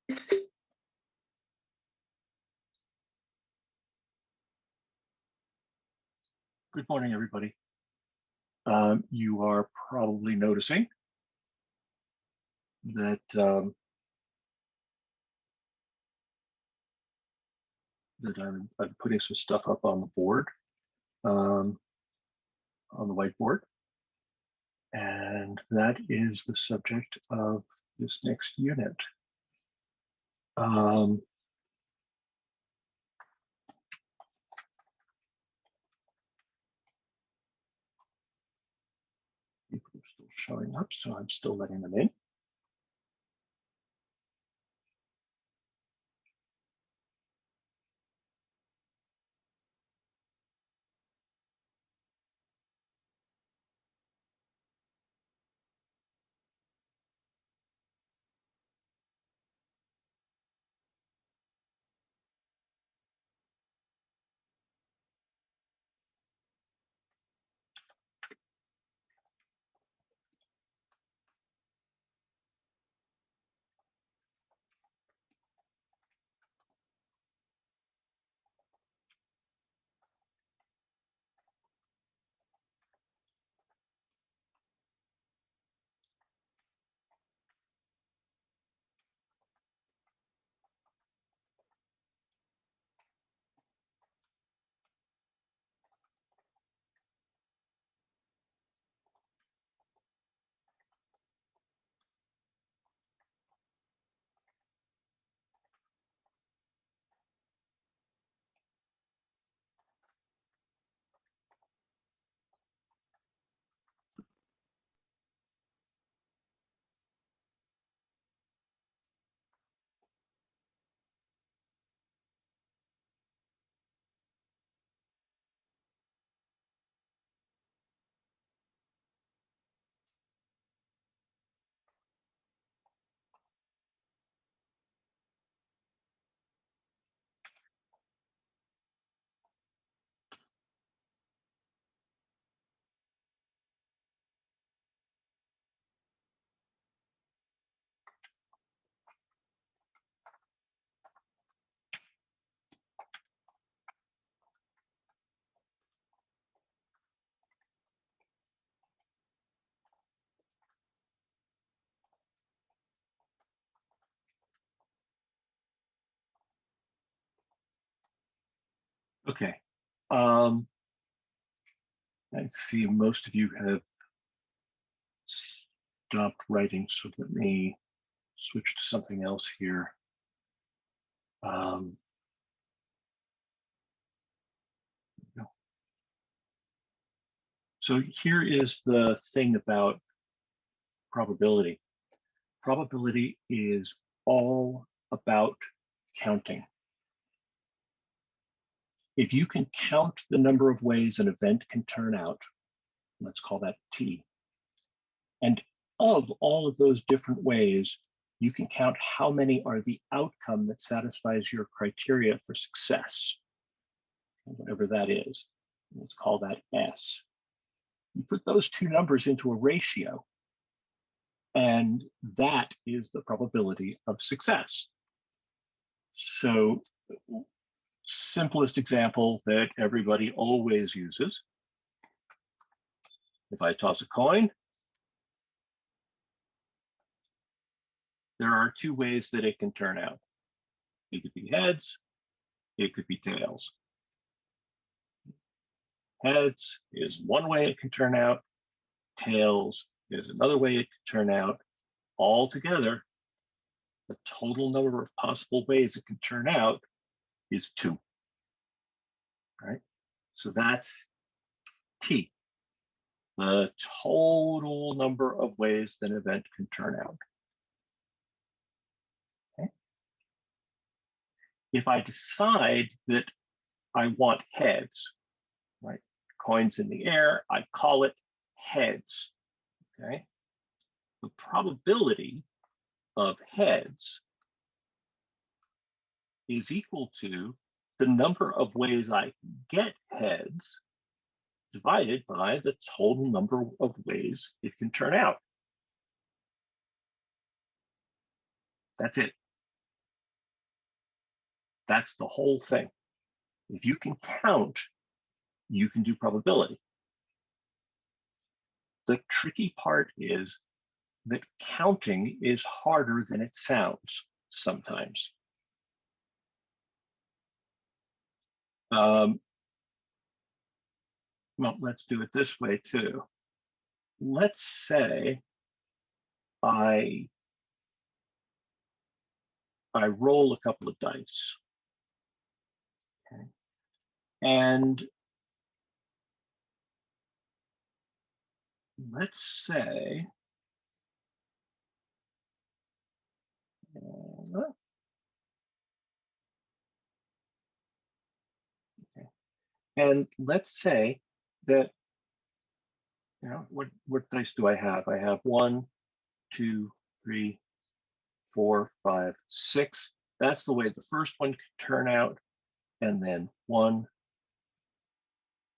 Good morning, everybody. You are probably noticing that I'm putting some stuff up on the board, on the whiteboard, and that is the subject of this next unit. People are still showing up, so I'm still letting them in. Okay. I see most of you have stopped writing, so let me switch to something else here. So here is the thing about probability. Probability is all about counting. If you can count the number of ways an event can turn out, let's call that T, and of all of those different ways, you can count how many are the outcome that satisfies your criteria for success, whatever that is. Let's call that S. You put those two numbers into a ratio, and that is the probability of success. So, simplest example that everybody always uses. If I toss a coin, there are two ways that it can turn out. It could be heads, it could be tails. Heads is one way it can turn out, tails is another way it can turn out. Altogether, the total number of possible ways it can turn out is 2. Right? So that's T, the total number of ways that an event can turn out. Okay? If I decide that I want heads, right? Coins in the air, I call it heads. Okay. The probability of heads is equal to the number of ways I can get heads divided by the total number of ways it can turn out. That's it. That's the whole thing. If you can count, you can do probability. The tricky part is that counting is harder than it sounds sometimes. Well, let's do it this way too. Let's say I roll a couple of dice. Okay. And let's say, okay. And let's say that, you know, what dice do I have? I have 1, 2, 3, 4, 5, 6. That's the way the first one could turn out. And then 1,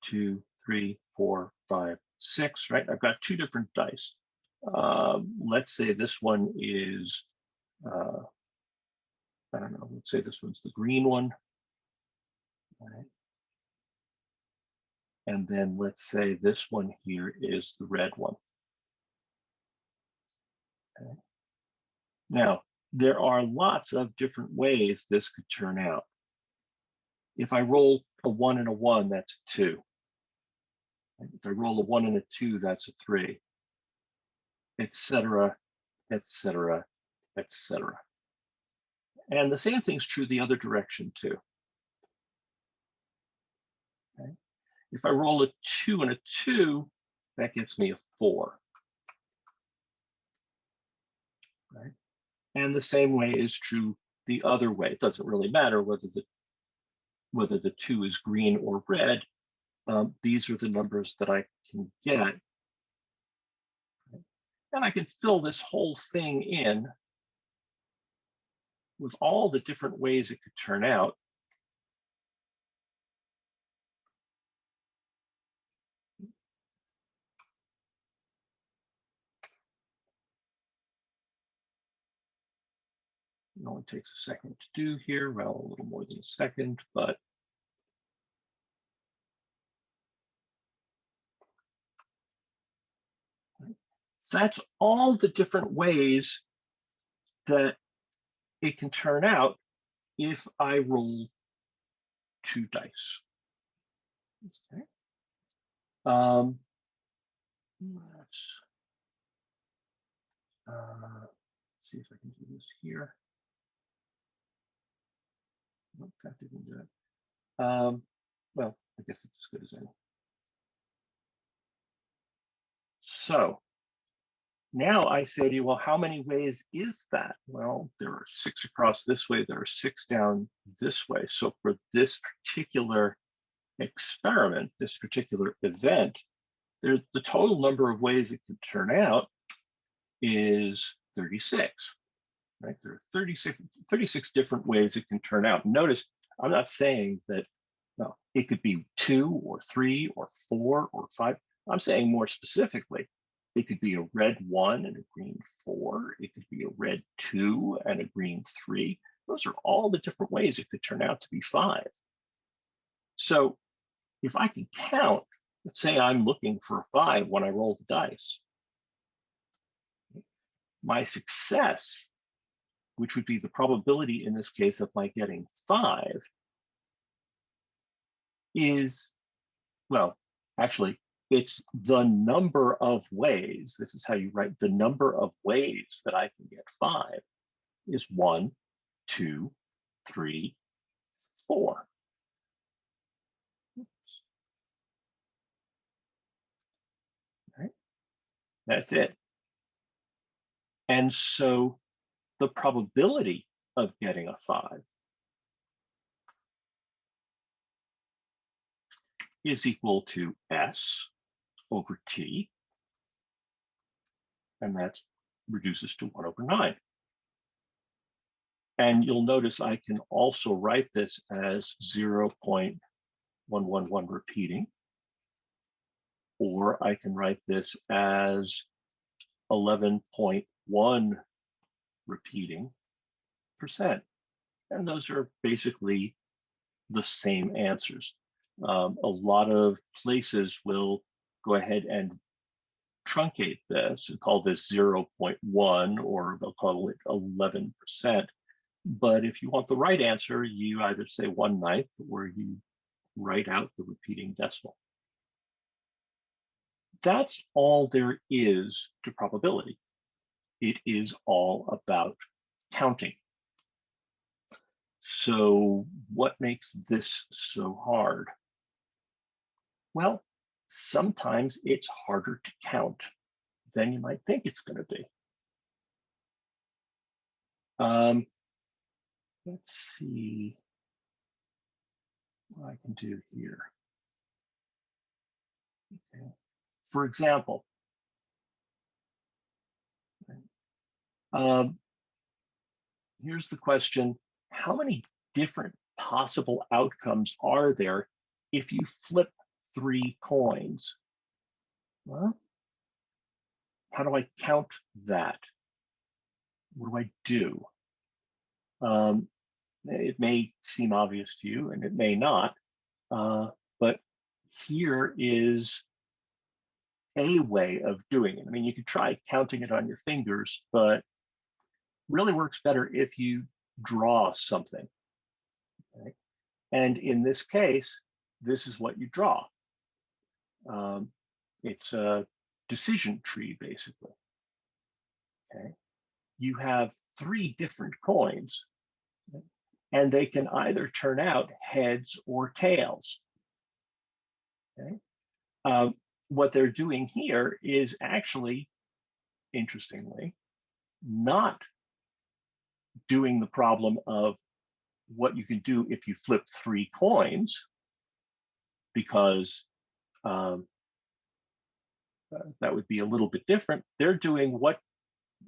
2, 3, 4, 5, 6, right? I've got 2 different dice. Let's say this one is, I don't know, let's say this one's the green one. Right. And then let's say this one here is the red one. Okay. Now, there are lots of different ways this could turn out. If I roll a 1 and a 1, that's a 2. If I roll a 1 and a 2, that's a 3, etc., etc., etc. And the same thing's true the other direction too. Okay. If I roll a 2 and a 2, that gets me a 4. Right? And the same way is true the other way. It doesn't really matter whether the 2 is green or red. These are the numbers that I can get. And I can fill this whole thing in with all the different ways it could turn out. It only takes a second to do here. Well, a little more than a second, but that's all the different ways that it can turn out if I roll 2 dice. Okay. Let's see if I can do this here. Nope, that didn't do it. Well, I guess it's as good as any. So now I say to you, well, how many ways is that? Well, there are 6 across this way, there are 6 down this way. So for this particular experiment, this particular event, the total number of ways it could turn out is 36, right? There are 36 different ways it can turn out. Notice, I'm not saying that, no, it could be 2 or 3 or 4 or 5. I'm saying more specifically, it could be a red 1 and a green 4. It could be a red 2 and a green 3. Those are all the different ways it could turn out to be 5. So if I can count, let's say I'm looking for a 5 when I roll the dice, my success, which would be the probability in this case of my getting 5, is, well, actually, it's the number of ways. This is how you write the number of ways that I can get 5 is 1, 2, 3, 4. Oops. Right? That's it. And so the probability of getting a 5 is equal to S over T, and that reduces to 1 over 9. And you'll notice I can also write this as 0.111 repeating, or I can write this as 11.1 repeating %. And those are basically the same answers. A lot of places will go ahead and truncate this and call this 0.1, or they'll call it 11%. But if you want the right answer, you either say 1/9 or you write out the repeating decimal. That's all there is to probability. It is all about counting. So what makes this so hard? Well, sometimes it's harder to count than you might think it's going to be. Let's see what I can do here. Okay. For example, here's the question: how many different possible outcomes are there if you flip 3 coins? Well, how do I count that? What do I do? It may seem obvious to you, and it may not, but here is a way of doing it. I mean, you could try counting it on your fingers, but really works better if you draw something. Okay? And in this case, this is what you draw. It's a decision tree, basically. Okay, you have 3 different coins, and they can either turn out heads or tails. Okay, what they're doing here is actually, interestingly, not doing the problem of what you can do if you flip 3 coins, because that would be a little bit different. They're doing what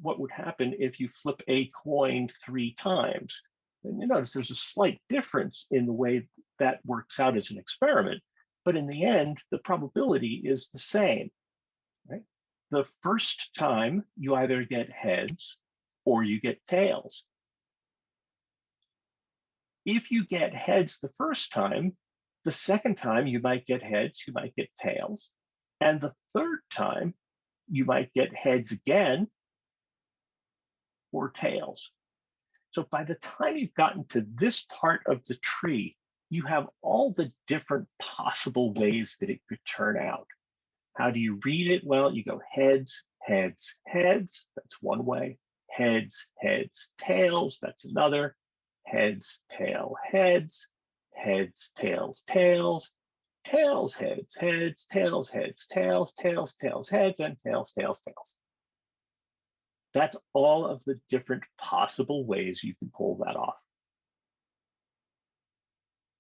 would happen if you flip a coin 3 times. And you notice there's a slight difference in the way that works out as an experiment, but in the end, the probability is the same. Right? The first time you either get heads or you get tails. If you get heads the first time, the second time you might get heads, you might get tails. And the third time you might get heads again or tails. So by the time you've gotten to this part of the tree, you have all the different possible ways that it could turn out. How do you read it? Well, you go heads, heads, heads. That's one way. Heads, heads, tails. That's another. Heads, tail, heads. Heads, tails, tails. Tails, heads, heads, tails, heads, tails, tails, tails, heads, and tails, tails, tails. That's all of the different possible ways you can pull that off.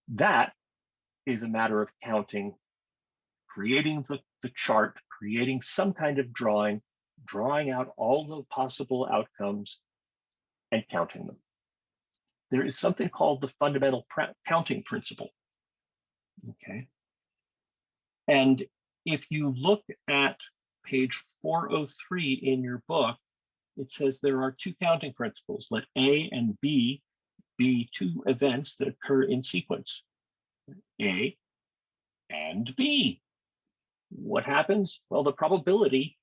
That is a matter of counting, creating the chart, creating some kind of drawing, drawing out all the possible outcomes and counting them. There is something called the fundamental counting principle. Okay. And if you look at page 403 in your book, it says there are 2 counting principles. Let A and B be 2 events that occur in sequence. A and B. What happens? Well, the probability,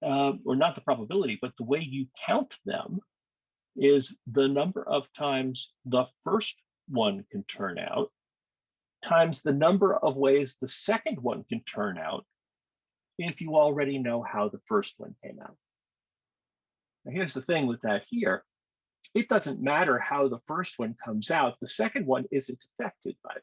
or not the probability, but the way you count them is the number of times the first one can turn out times the number of ways the second one can turn out if you already know how the first one came out. Now, here's the thing with that here. It doesn't matter how the first one comes out. The second one isn't affected by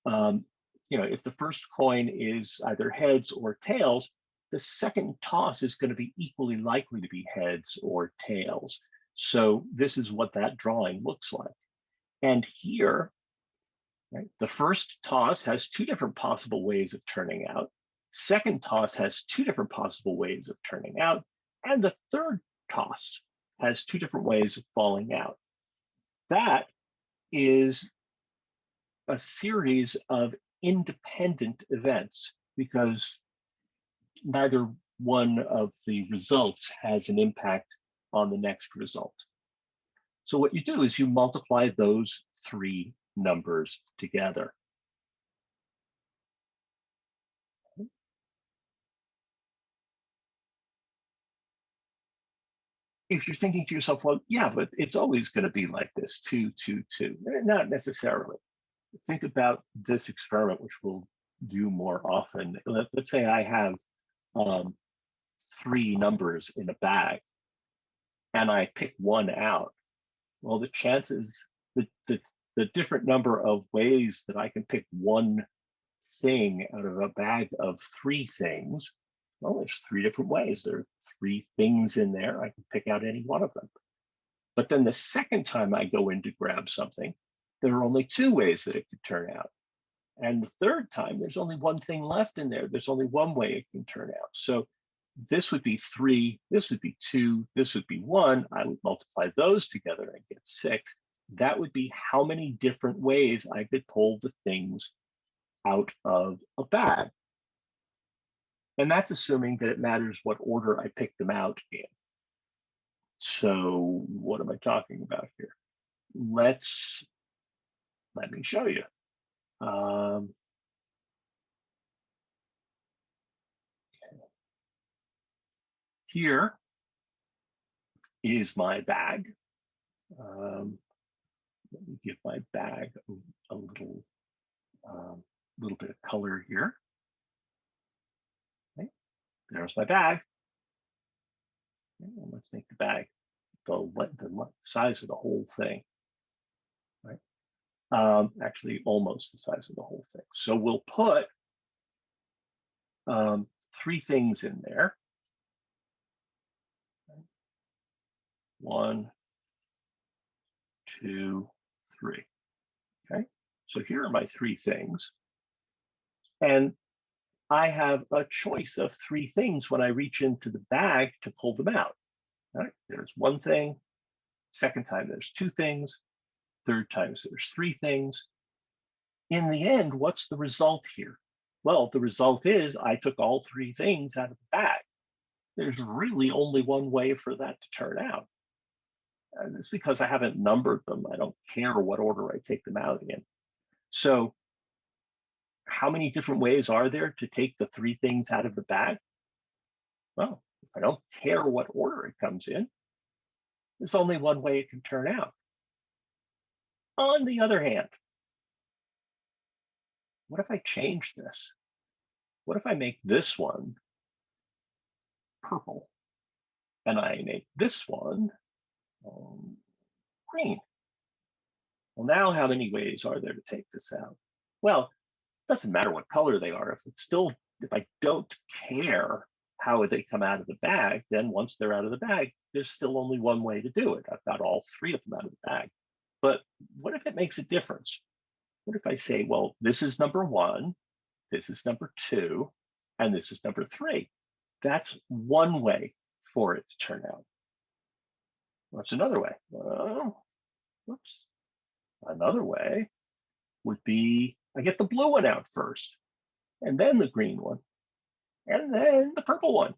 that. If the first coin is either heads or tails, the second toss is going to be equally likely to be heads or tails. So this is what that drawing looks like. And here, right, the first toss has 2 different possible ways of turning out. Second toss has 2 different possible ways of turning out. And the third toss has 2 different ways of falling out. That is a series of independent events because neither one of the results has an impact on the next result. So what you do is you multiply those three numbers together. If you're thinking to yourself, well, yeah, but it's always going to be like this, 2, 2, 2. Not necessarily. Think about this experiment, which we'll do more often. Let's say I have three numbers in a bag and I pick one out. Well, the chances, the different number of ways that I can pick one thing out of a bag of three things, well, there's three different ways. There are three things in there. I can pick out any one of them. But then the second time I go in to grab something, there are only two ways that it could turn out. And the third time, there's only one thing left in there. There's only one way it can turn out. So this would be 3, this would be 2, this would be 1. I would multiply those together and get 6. That would be how many different ways I could pull the things out of a bag. And that's assuming that it matters what order I pick them out in. So what am I talking about here? Let me show you. Okay. Here is my bag. Let me give my bag a little bit of color here. Okay. There's my bag. Okay. Let's make the bag the size of the whole thing. Right. Actually, almost the size of the whole thing. So we'll put three things in there. 1, 2, 3. Okay, so here are my three things. And I have a choice of three things when I reach into the bag to pull them out. All right, there's one thing. Second time, there's two things. Third time, there's three things. In the end, what's the result here? Well, the result is I took all three things out of the bag. There's really only one way for that to turn out. And it's because I haven't numbered them. I don't care what order I take them out in. So how many different ways are there to take the three things out of the bag? Well, if I don't care what order it comes in, there's only one way it can turn out. On the other hand, what if I change this? What if I make this one purple and I make this one green? Well, now how many ways are there to take this out? Well, it doesn't matter what color they are. If I don't care how they come out of the bag, then once they're out of the bag, there's still only one way to do it. I've got all three of them out of the bag. But what if it makes a difference? What if I say, well, this is number 1, this is number 2, and this is number 3? That's one way for it to turn out. What's another way? Whoops. Another way would be I get the blue one out first, and then the green one, and then the purple one.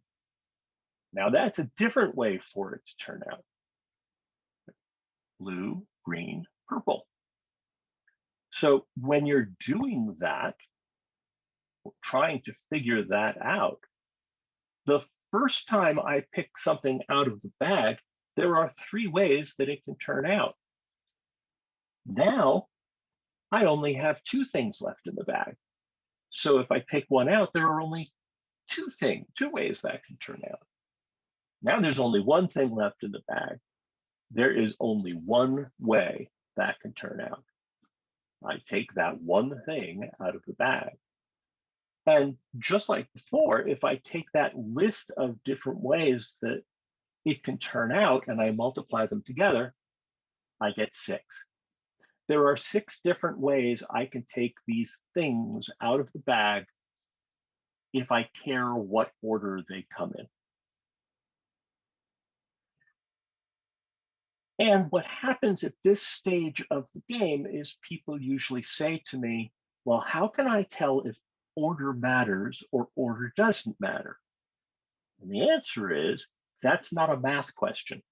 Now that's a different way for it to turn out. Blue, green, purple. So when you're doing that, trying to figure that out, the first time I pick something out of the bag, there are three ways that it can turn out. Now, I only have two things left in the bag. So if I pick one out, there are only two ways that can turn out. Now there's only one thing left in the bag. There is only one way that can turn out. I take that one thing out of the bag. And just like before, if I take that list of different ways that it can turn out and I multiply them together, I get 6. There are 6 different ways I can take these things out of the bag if I care what order they come in. And what happens at this stage of the game is people usually say to me, well, how can I tell if order matters or order doesn't matter? And the answer is, that's not a math question.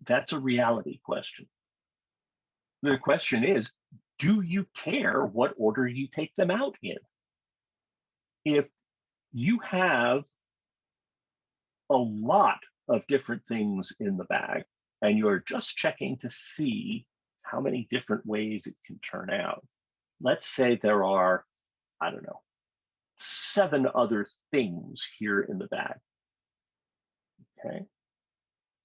That's a reality question. The question is, do you care what order you take them out in? If you have a lot of different things in the bag and you're just checking to see how many different ways it can turn out, let's say there are, I don't know, 7 other things here in the bag. Okay.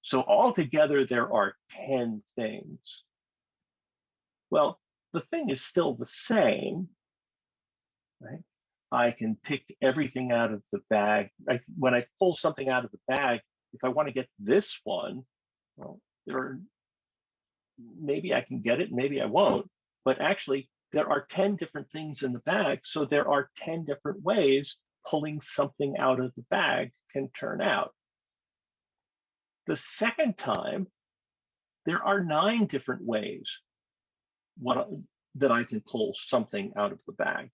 So altogether, there are 10 things. Well, the thing is still the same, right? I can pick everything out of the bag. When I pull something out of the bag, if I want to get this one, well, maybe I can get it, maybe I won't. But actually, there are 10 different things in the bag, so there are 10 different ways pulling something out of the bag can turn out. The second time, there are 9 different ways that I can pull something out of the bag.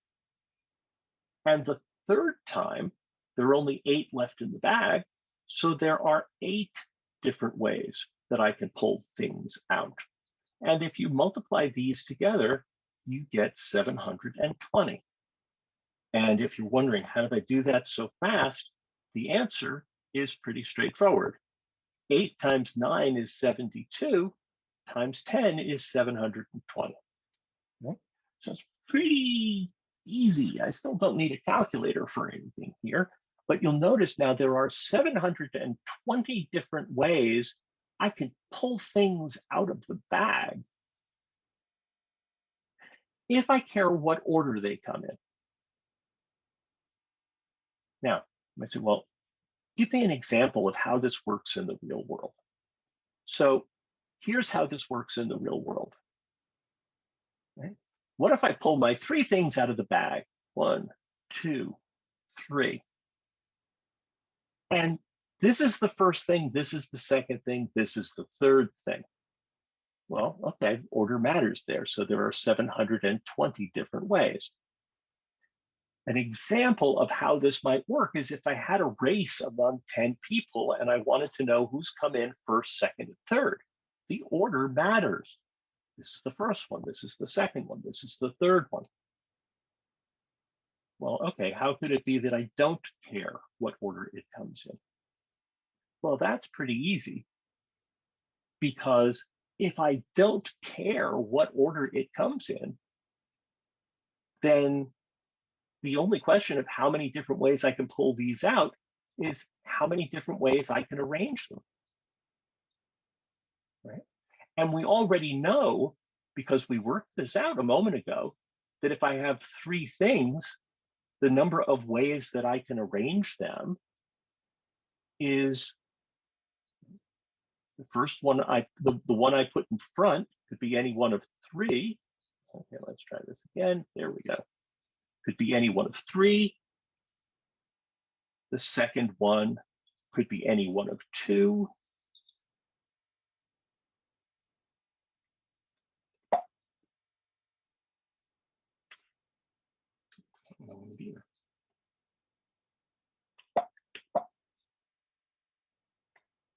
And the third time, there are only 8 left in the bag, so there are 8 different ways that I can pull things out. And if you multiply these together, you get 720. And if you're wondering, how did I do that so fast? The answer is pretty straightforward. 8 times 9 is 72, times 10 is 720. Okay? So it's pretty easy. I still don't need a calculator for anything here, but you'll notice now there are 720 different ways I can pull things out of the bag if I care what order they come in. Now, you might say, well, give me an example of how this works in the real world. So here's how this works in the real world. Right? What if I pull my 3 things out of the bag? 1, 2, 3. And this is the first thing, this is the second thing, this is the third thing. Well, okay, order matters there. So there are 720 different ways. An example of how this might work is if I had a race among 10 people and I wanted to know who's come in first, second, and third. The order matters. This is the first one, this is the second one, this is the third one. Well, okay, how could it be that I don't care what order it comes in? Well, that's pretty easy, because if I don't care what order it comes in, then the only question of how many different ways I can pull these out is how many different ways I can arrange them, right? And we already know, because we worked this out a moment ago, that if I have 3 things, the number of ways that I can arrange them is the first one, the one I put in front could be any one of 3. Okay, let's try this again. There we go. Could be any one of 3. The second one could be any one of 2.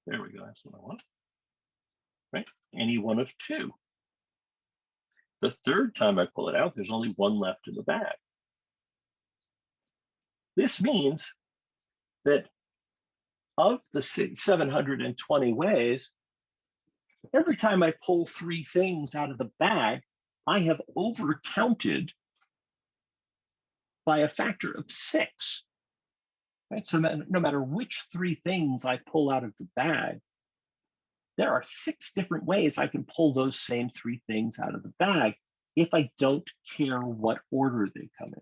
There we go, that's what I want. Right, any one of 2. The third time I pull it out, there's only 1 left in the bag. This means that of the 720 ways, every time I pull 3 things out of the bag, I have overcounted by a factor of 6. Right? So no matter which 3 things I pull out of the bag, there are 6 different ways I can pull those same 3 things out of the bag if I don't care what order they come in.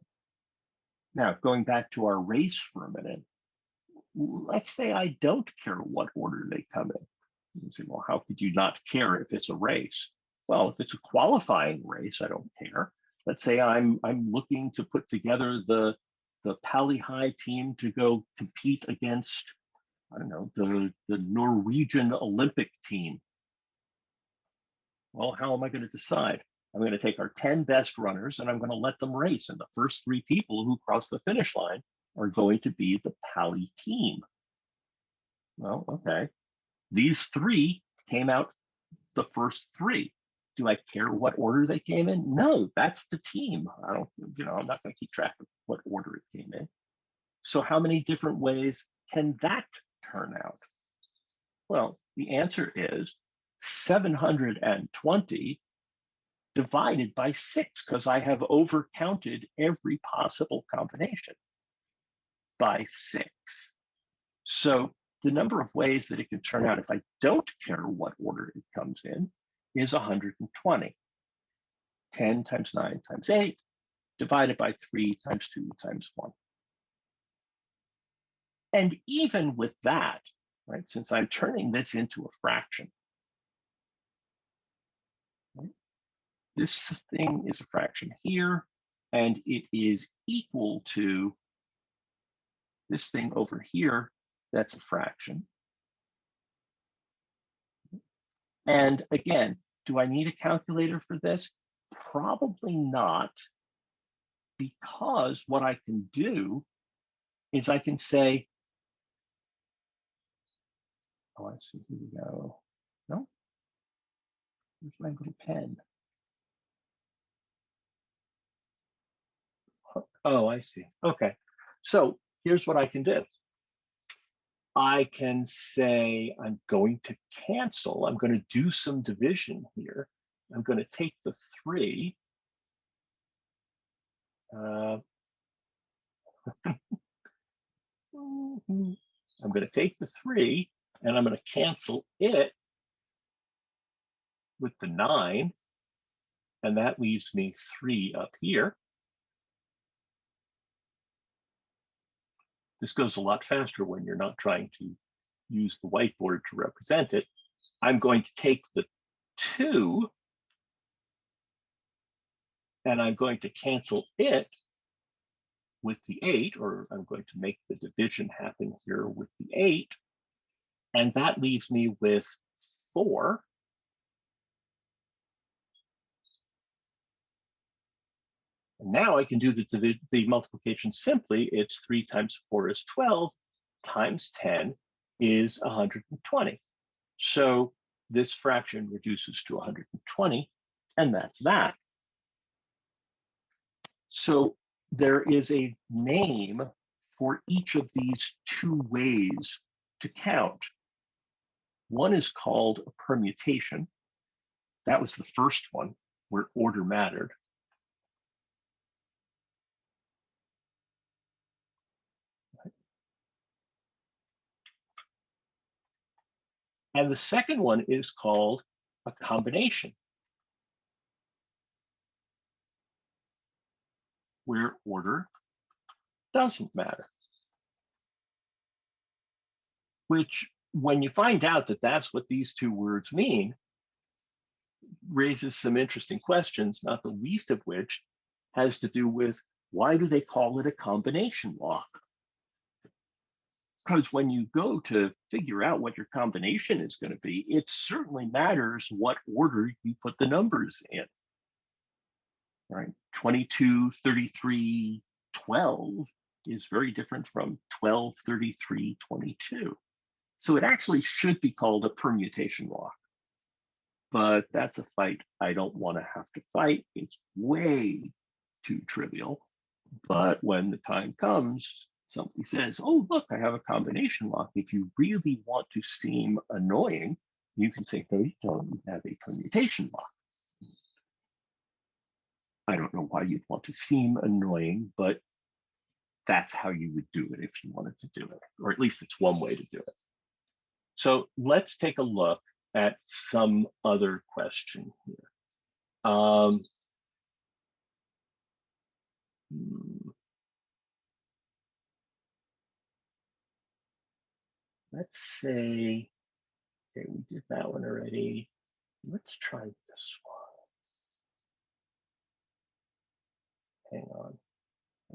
Now, going back to our race for a minute, let's say I don't care what order they come in. You say, well, how could you not care if it's a race? Well, if it's a qualifying race, I don't care. Let's say I'm looking to put together the Pali High team to go compete against, I don't know, the Norwegian Olympic team. Well, how am I going to decide? I'm going to take our 10 best runners and I'm going to let them race. And the first 3 people who cross the finish line are going to be the Pali team. Well, okay. These 3 came out the first three. Do I care what order they came in? No, that's the team. I don't, I'm not going to keep track of what order it came in. So how many different ways can that turn out? Well, the answer is 720 divided by 6, because I have overcounted every possible combination by 6. So the number of ways that it can turn out if I don't care what order it comes in is 120. 10 times 9 times 8 divided by 3 times 2 times 1. And even with that, right, since I'm turning this into a fraction, right, this thing is a fraction here, and it is equal to this thing over here, that's a fraction. And again, do I need a calculator for this? Probably not, because what I can do is I can say, oh, I see, here we go. No, where's my little pen? Oh, I see. Okay, so here's what I can do. I can say I'm going to cancel. I'm going to do some division here. I'm going to take the 3. I'm going to take the 3 and I'm going to cancel it with the 9. And that leaves me 3 up here. This goes a lot faster when you're not trying to use the whiteboard to represent it. I'm going to take the 2 and I'm going to cancel it with the 8, or I'm going to make the division happen here with the 8. And that leaves me with 4. And now I can do the multiplication simply. It's 3 times 4 is 12, times 10 is 120. So this fraction reduces to 120, and that's that. So there is a name for each of these 2 ways to count. One is called a permutation. That was the first one where order mattered. And the second one is called a combination, where order doesn't matter. Which, when you find out that that's what these 2 words mean, raises some interesting questions, not the least of which has to do with, why do they call it a combination lock? Because when you go to figure out what your combination is going to be, it certainly matters what order you put the numbers in. Right? 22, 33, 12 is very different from 12, 33, 22. So it actually should be called a permutation lock. But that's a fight I don't want to have to fight. It's way too trivial. But when the time comes, somebody says, oh, look, I have a combination lock. If you really want to seem annoying, you can say, no, you don't, you have a permutation lock. I don't know why you'd want to seem annoying, but that's how you would do it if you wanted to do it, or at least it's one way to do it. So let's take a look at some other question here. Let's say, okay, we did that one already. Let's try this one. Hang on.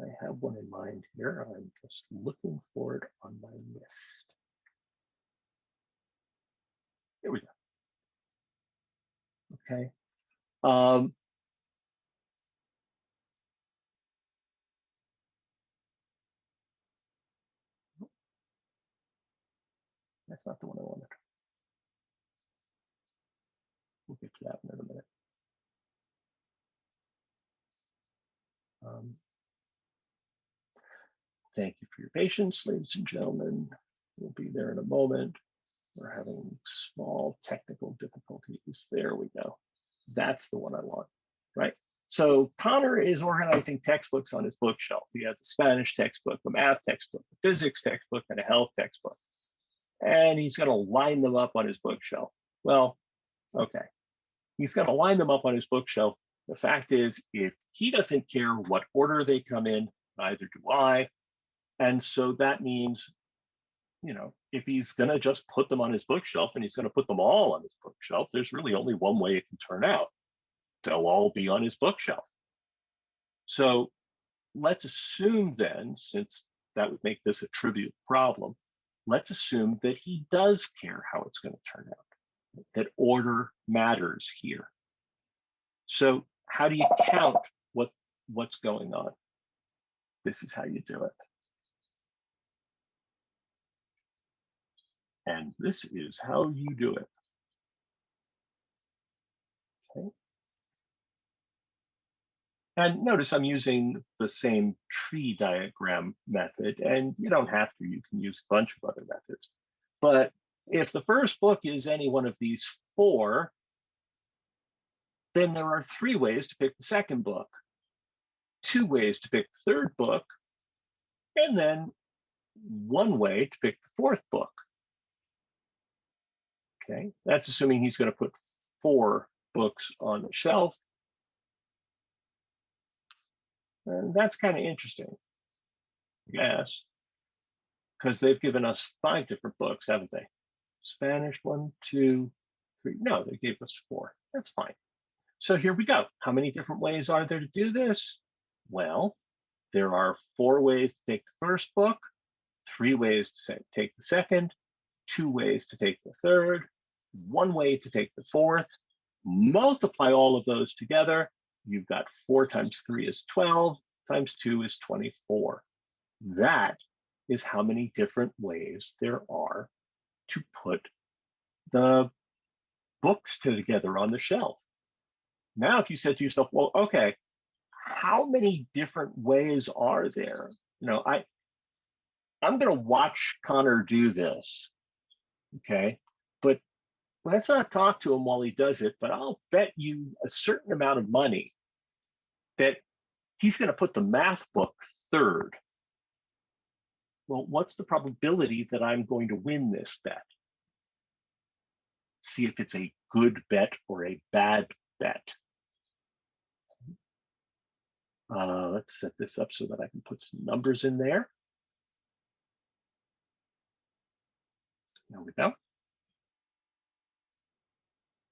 I have one in mind here. I'm just looking for it on my list. Here we go. Okay. That's not the one I wanted. to that one in a minute. Thank you for your patience, ladies and gentlemen. We'll be there in a moment. We're having small technical difficulties. There we go. That's the one I want, right? So Connor is organizing textbooks on his bookshelf. He has a Spanish textbook, a math textbook, a physics textbook, and a health textbook. And he's going to line them up on his bookshelf. Well, okay. He's going to line them up on his bookshelf. The fact is, if he doesn't care what order they come in, neither do I. And so that means, you know, if he's going to just put them on his bookshelf and he's going to put them all on his bookshelf, there's really only one way it can turn out. They'll all be on his bookshelf. So let's assume then, since that would make this a trivial problem, let's assume that he does care how it's going to turn out, that order matters here. So how do you count what's going on? This is how you do it. And this is how you do it. Okay. And notice I'm using the same tree diagram method, and you don't have to, you can use a bunch of other methods. But if the first book is any one of these four, then there are 3 ways to pick the second book, 2 ways to pick the third book, and then 1 way to pick the 4th book. Okay, that's assuming he's going to put 4 books on the shelf. And that's kind of interesting, yes, because they've given us 5 different books, haven't they? Spanish, 1, 2, 3. No, they gave us 4. That's fine. So here we go. How many different ways are there to do this? Well, there are 4 ways to take the first book, 3 ways to take the second, 2 ways to take the third, 1 way to take the 4th. Multiply all of those together. You've got 4 times 3 is 12, times 2 is 24. That is how many different ways there are to put the books together on the shelf. Now, if you said to yourself, well, okay, how many different ways are there? You know, I'm going to watch Connor do this, okay? But let's not talk to him while he does it, but I'll bet you a certain amount of money that he's going to put the math book third. Well, what's the probability that I'm going to win this bet? See if it's a good bet or a bad bet. Let's set this up so that I can put some numbers in there. There we go.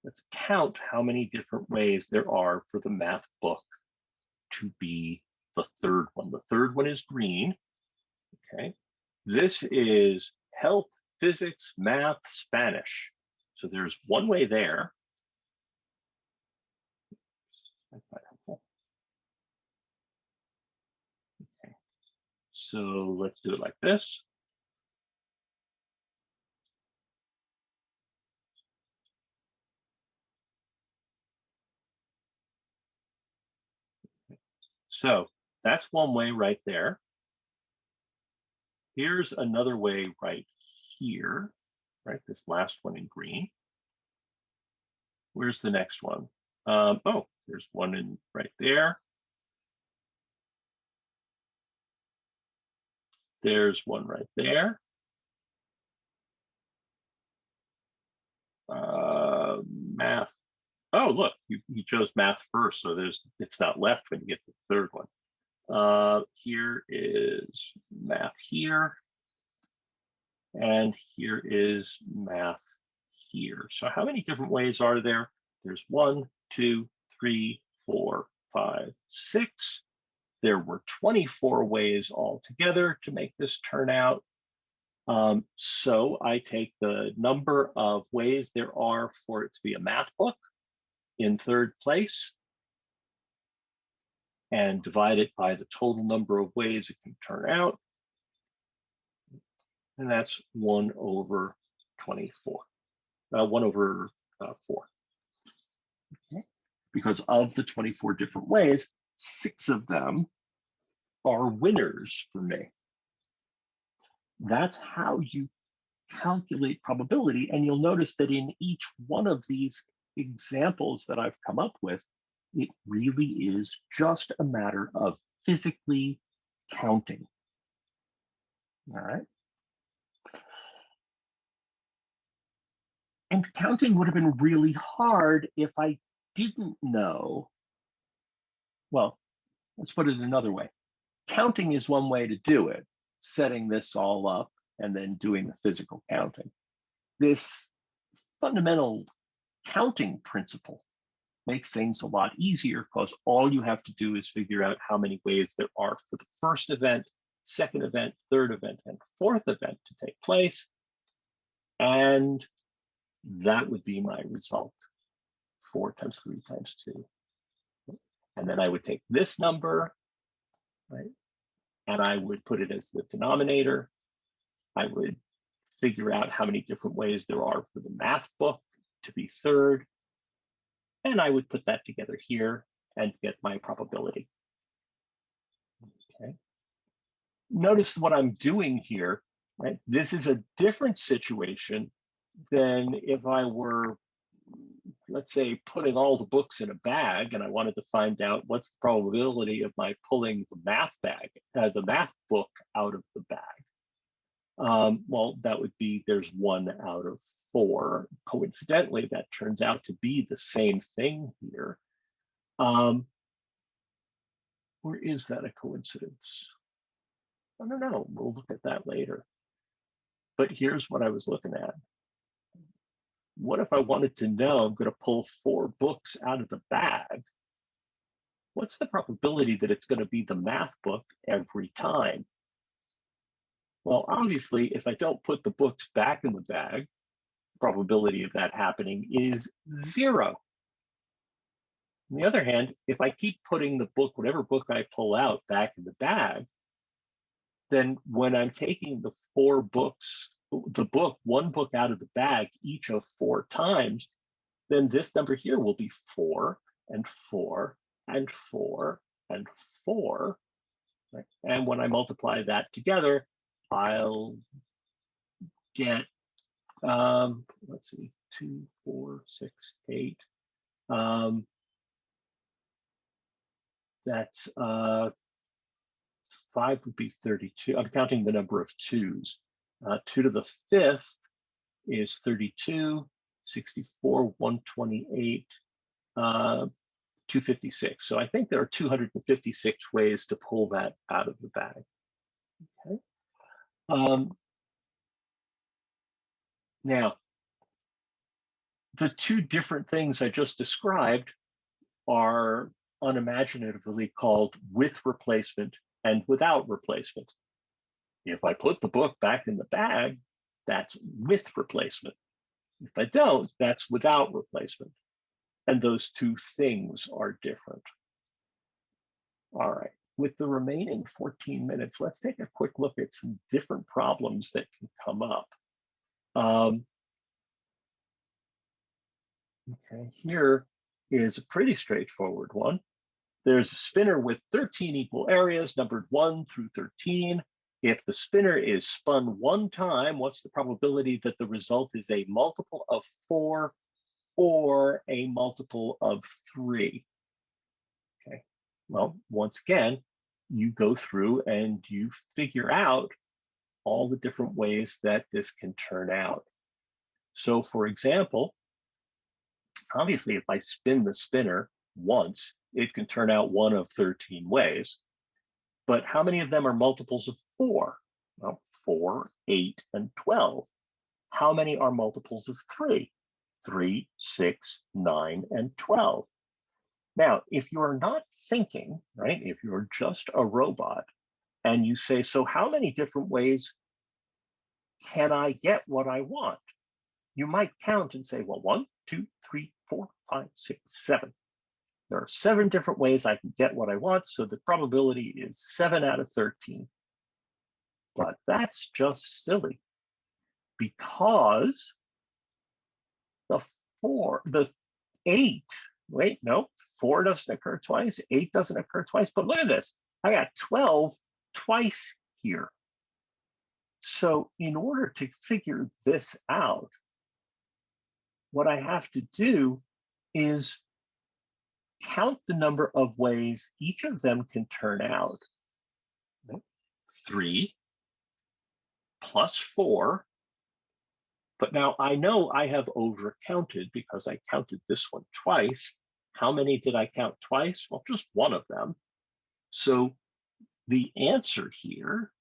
Let's count how many different ways there are for the math book to be the third one. The third one is green, okay? This is health, physics, math, Spanish. So there's 1 way there. That's not helpful. Okay. So let's do it like this. So that's 1 way right there. Here's another way right here, right? This last one in green. Where's the next one? Oh, there's one in right there. There's one right there. Math. Oh, look, you chose math first, so it's not left when you get to the third one. Here is math here, and here is math here. So how many different ways are there? There's 1, 2, 3, 4, 5, 6. There were 24 ways altogether to make this turn out. So I take the number of ways there are for it to be a math book in third place and divide it by the total number of ways it can turn out. And that's 1 over 24, 1 over 4. because of the 24 different ways, 6 of them are winners for me. That's how you calculate probability. And you'll notice that in each one of these examples that I've come up with, it really is just a matter of physically counting. All right. And counting would have been really hard if I didn't know. Well, let's put it another way. Counting is one way to do it, setting this all up and then doing the physical counting. This fundamental counting principle makes things a lot easier because all you have to do is figure out how many ways there are for the first event, second event, third event, and fourth event to take place. And that would be my result, 4 times 3 times 2. And then I would take this number, right? And I would put it as the denominator. I would figure out how many different ways there are for the math book to be third. And I would put that together here and get my probability. Okay. Notice what I'm doing here, right? This is a different situation than if I were, let's say, putting all the books in a bag and I wanted to find out what's the probability of my pulling the math book out of the bag. Well, that would be there's 1 out of 4. Coincidentally, that turns out to be the same thing here. Or is that a coincidence? I don't know. We'll look at that later. But here's what I was looking at. What if I wanted to know I'm going to pull 4 books out of the bag? What's the probability that it's going to be the math book every time? Well, obviously, if I don't put the books back in the bag, the probability of that happening is 0. On the other hand, if I keep putting the book, whatever book I pull out, back in the bag, then when I'm taking the 4 books, one book out of the bag each of 4 times, then this number here will be 4 and 4 and 4 and 4. Right? And when I multiply that together, I'll get, let's see, 2, 4, 6, 8. That's 5 would be 32. I'm counting the number of 2s. 2 to the 5th is 32, 64, 128, 256. So I think there are 256 ways to pull that out of the bag. Okay. Now, the 2 different things I just described are unimaginatively called with replacement and without replacement. If I put the book back in the bag, that's with replacement. If I don't, that's without replacement. And those 2 things are different. All right, with the remaining 14 minutes, let's take a quick look at some different problems that can come up. Okay, here is a pretty straightforward one. There's a spinner with 13 equal areas, numbered 1 through 13. If the spinner is spun 1 time, what's the probability that the result is a multiple of 4 or a multiple of 3? Okay, well, once again, you go through and you figure out all the different ways that this can turn out. So for example, obviously, if I spin the spinner once, it can turn out 1 of 13 ways. But how many of them are multiples of 4? Well, 4, 8, and 12. How many are multiples of 3? 3, 6, 9, and 12. Now, if you're not thinking, right, if you're just a robot, and you say, so how many different ways can I get what I want? You might count and say, well, 1, 2, 3, 4, 5, 6, 7. There are 7 different ways I can get what I want, so the probability is 7 out of 13. But that's just silly, because the 8 wait, no, 4 doesn't occur twice, 8 doesn't occur twice, but look at this. I got 12 twice here. So in order to figure this out, what I have to do is count the number of ways each of them can turn out. 3 plus 4. But now I know I have overcounted because I counted this one twice. How many did I count twice? Well, just one of them. So the answer here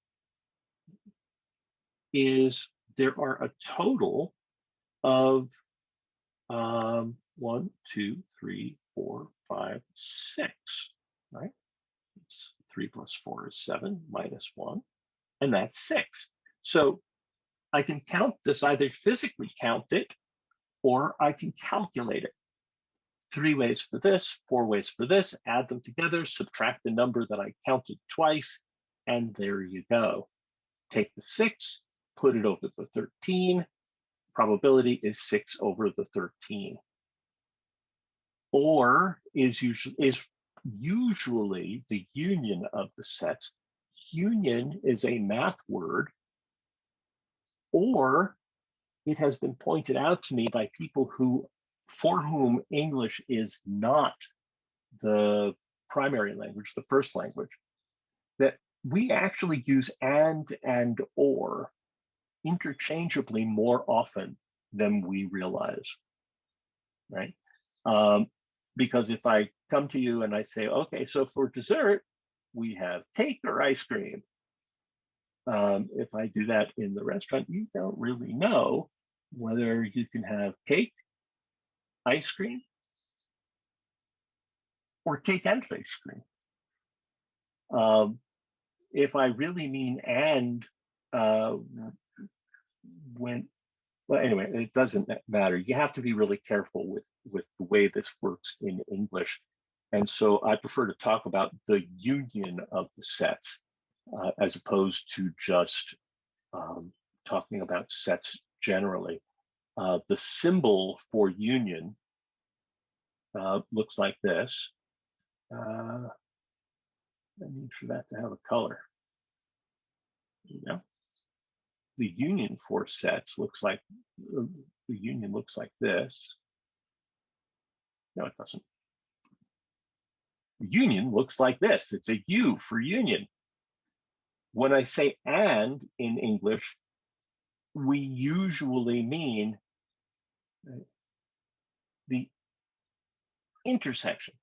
is there are a total of 1, 2, 3, 4, 5, 6, right? It's 3 plus 4 is 7 minus 1, and that's 6. So I can count this, either physically count it, or I can calculate it. 3 ways for this, 4 ways for this, add them together, subtract the number that I counted twice, and there you go. Take the 6, put it over the 13. Probability is 6 over the 13. Or is usually the union of the sets. Union is a math word, or it has been pointed out to me by people for whom English is not the primary language, the first language, that we actually use and or interchangeably more often than we realize, right? Because if I come to you and I say, okay, so for dessert, we have cake or ice cream. If I do that in the restaurant, you don't really know whether you can have cake, ice cream, or cake and ice cream. If I really mean and, well, anyway, it doesn't matter. You have to be really careful with the way this works in English. And so I prefer to talk about the union of the sets as opposed to just talking about sets generally. The symbol for union looks like this. I need for that to have a color. There you go. The union for sets looks like, the union looks like this. No, it doesn't. Union looks like this. It's a U for union. When I say and in English, we usually mean the intersection,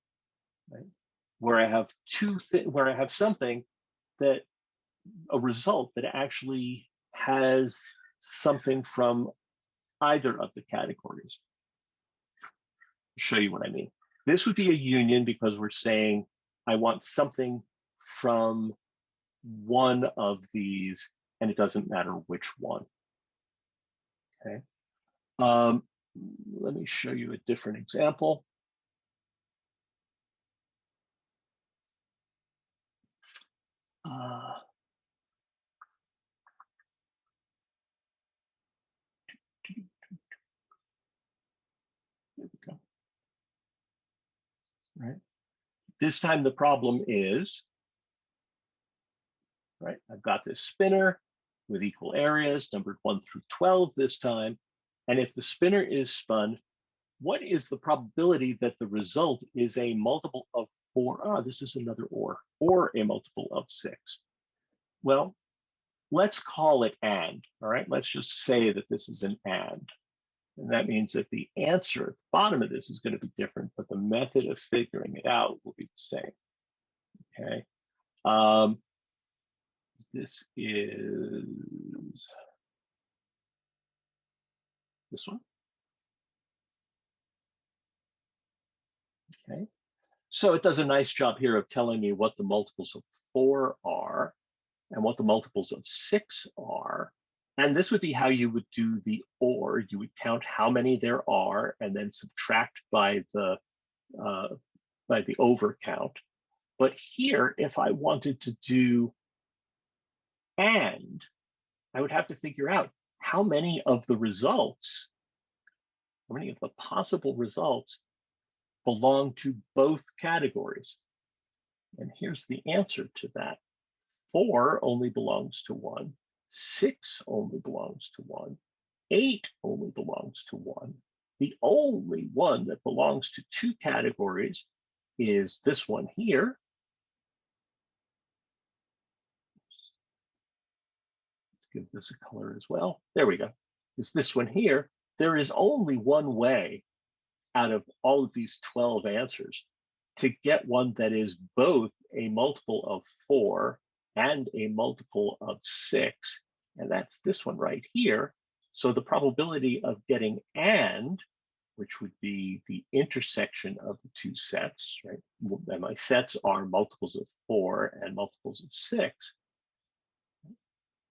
right? Where I have where I have something that, a result that actually has something from either of the categories. I'll show you what I mean. This would be a union because we're saying I want something from one of these, and it doesn't matter which one. Okay. Let me show you a different example. There we go. Right. This time the problem is, right, I've got this spinner with equal areas, numbered 1 through 12 this time. And if the spinner is spun, what is the probability that the result is a multiple of 4? This is another or a multiple of 6. Well, let's call it and, all right? Let's just say that this is an and. And that means that the answer at the bottom of this is going to be different, but the method of figuring it out will be the same, okay? This is this one. Okay, so it does a nice job here of telling me what the multiples of 4 are and what the multiples of 6 are. And this would be how you would do the or. You would count how many there are and then subtract by the over count. But here, if I wanted to do and, I would have to figure out how many of the results, how many of the possible results belong to both categories? And here's the answer to that. 4 only belongs to 1. 6 only belongs to 1. 8 only belongs to 1. The only one that belongs to 2 categories is this one here. Let's give this a color as well. There we go. It's this one here. There is only one way out of all of these 12 answers to get one that is both a multiple of 4 and a multiple of 6, and that's this one right here. So the probability of getting and, which would be the intersection of the two sets, right? And my sets are multiples of 4 and multiples of 6,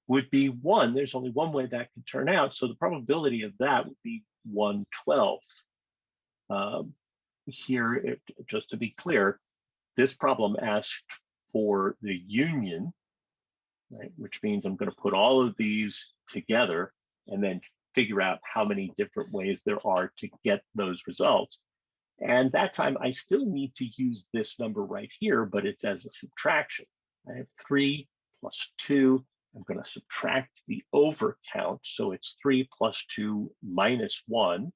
would be 1. There's only one way that can turn out. So the probability of that would be 1/12. Here, just to be clear, this problem asked for the union, right? Which means I'm going to put all of these together and then figure out how many different ways there are to get those results. And that time I still need to use this number right here, but it's as a subtraction. I have 3 plus 2. I'm going to subtract the over count. So it's 3 plus 2 minus 1.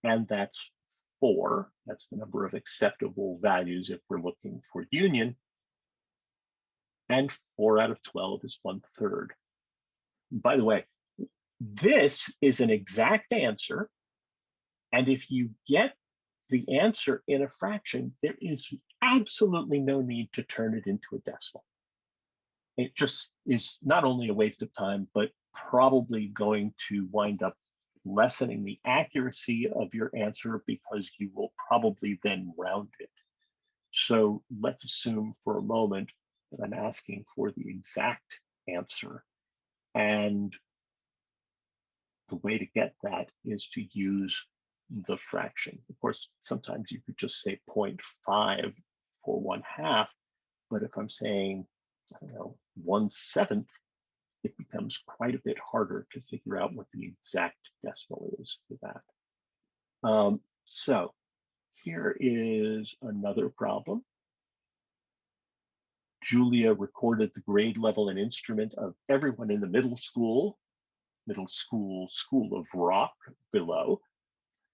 And that's 4. That's the number of acceptable values if we're looking for union. And 4 out of 12 is 1/3. By the way, this is an exact answer. And if you get the answer in a fraction, there is absolutely no need to turn it into a decimal. It just is not only a waste of time, but probably going to wind up lessening the accuracy of your answer because you will probably then round it. So let's assume for a moment that I'm asking for the exact answer. And the way to get that is to use the fraction. Of course, sometimes you could just say 0.5 for 1/2, but if I'm saying, I don't know, 1/7, it becomes quite a bit harder to figure out what the exact decimal is for that. So here is another problem. Julia recorded the grade level and instrument of everyone in the middle school School of Rock below.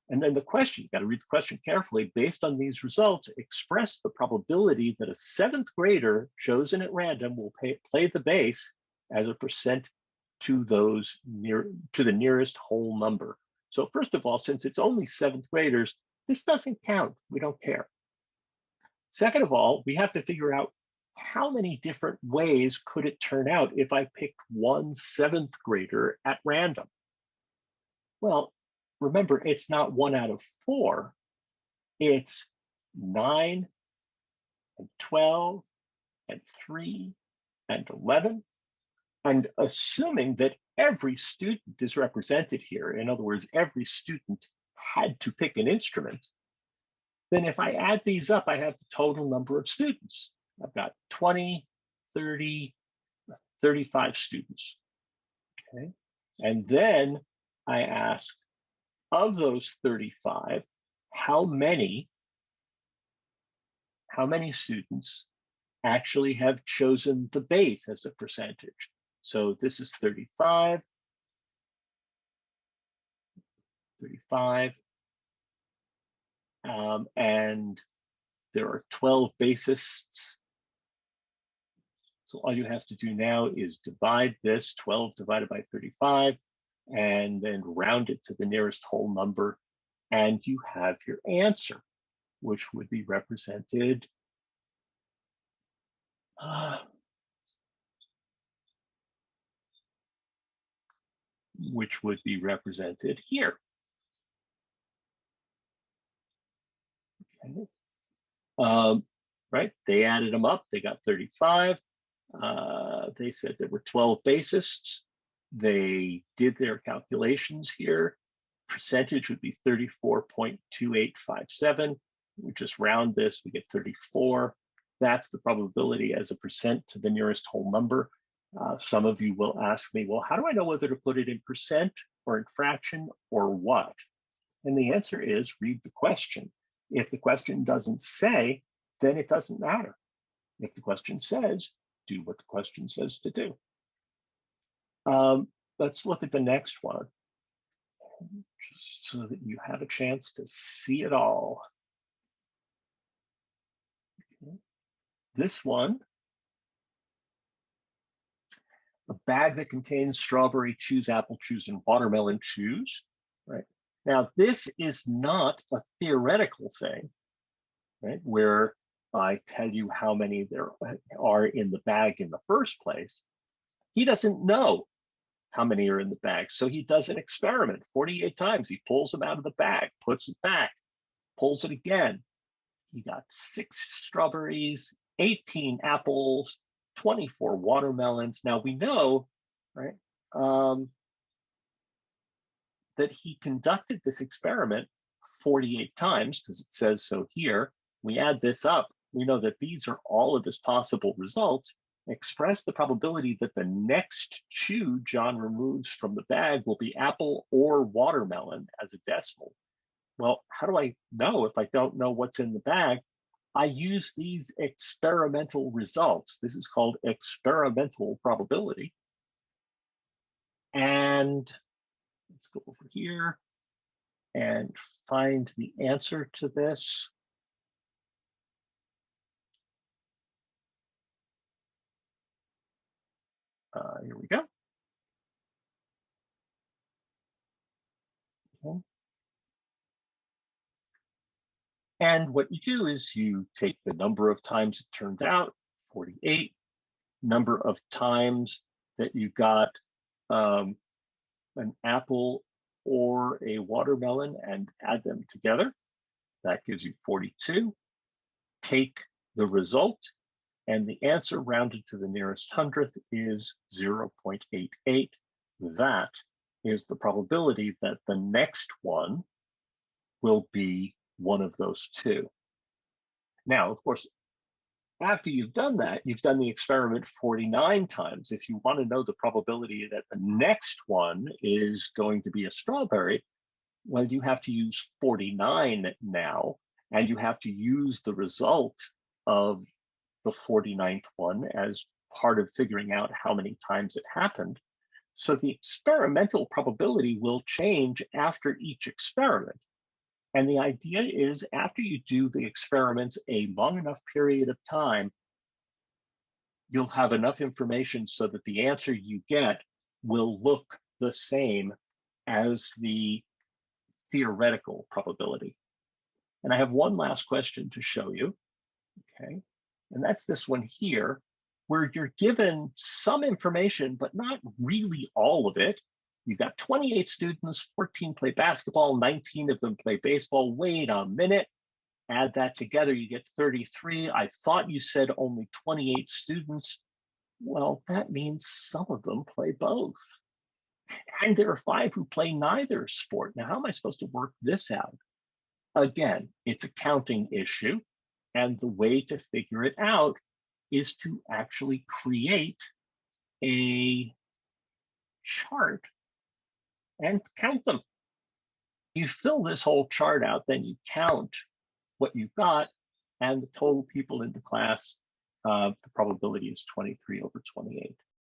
And then the question, you got to read the question carefully. Based on these results, express the probability that a 7th grader chosen at random will play the bass as a percent to the nearest whole number. So first of all, since it's only 7th graders, this doesn't count. We don't care. Second of all, we have to figure out how many different ways could it turn out if I picked one 7th grader at random? Well, remember, it's not 1 out of 4. It's 9 and 12 and 3 and 11. And assuming that every student is represented here, in other words, every student had to pick an instrument, then if I add these up, I have the total number of students. I've got 20, 30, 35 students. Okay. And then I ask, of those 35, how many students actually have chosen the base as a percentage? So this is 35, and there are 12 basists. So all you have to do now is divide this, 12 divided by 35, and then round it to the nearest whole number, and you have your answer, which would be represented here. Okay. Right, they added them up, they got 35. They said there were 12 bassists. They did their calculations here. Percentage would be 34.2857. We just round this, we get 34. That's the probability as a percent to the nearest whole number. Some of you will ask me, well, how do I know whether to put it in percent or in fraction or what? And the answer is read the question. If the question doesn't say, then it doesn't matter. If the question says, do what the question says to do. Let's look at the next one, just so that you have a chance to see it all. Okay. This one, a bag that contains strawberry chews, apple chews, and watermelon chews, right? Now, this is not a theoretical thing, right? Where I tell you how many there are in the bag in the first place. He doesn't know how many are in the bag. So he does an experiment 48 times. He pulls them out of the bag, puts it back, pulls it again. He got 6 strawberries, 18 apples, 24 watermelons. Now we know, right, that he conducted this experiment 48 times because it says so here. We add this up. We know that these are all of his possible results. Express the probability that the next chew John removes from the bag will be apple or watermelon as a decimal. Well, how do I know if I don't know what's in the bag? I use these experimental results. This is called experimental probability. And let's go over here and find the answer to this. Here we go. Okay. And what you do is you take the number of times it turned out, 48, number of times that you got an apple or a watermelon and add them together. That gives you 42. Take the result, and the answer rounded to the nearest hundredth is 0.88. That is the probability that the next one will be one of those two. Now, of course, after you've done that, you've done the experiment 49 times. If you want to know the probability that the next one is going to be a strawberry, well, you have to use 49 now, and you have to use the result of the 49th one as part of figuring out how many times it happened. So the experimental probability will change after each experiment. And the idea is after you do the experiments a long enough period of time, you'll have enough information so that the answer you get will look the same as the theoretical probability. And I have one last question to show you, okay? And that's this one here, where you're given some information, but not really all of it. You've got 28 students, 14 play basketball, 19 of them play baseball. Wait a minute, add that together, you get 33. I thought you said only 28 students. Well, that means some of them play both. And there are 5 who play neither sport. Now, how am I supposed to work this out? Again, it's a counting issue. And the way to figure it out is to actually create a chart and count them. You fill this whole chart out, then you count what you've got and the total people in the class. The probability is 23 over 28.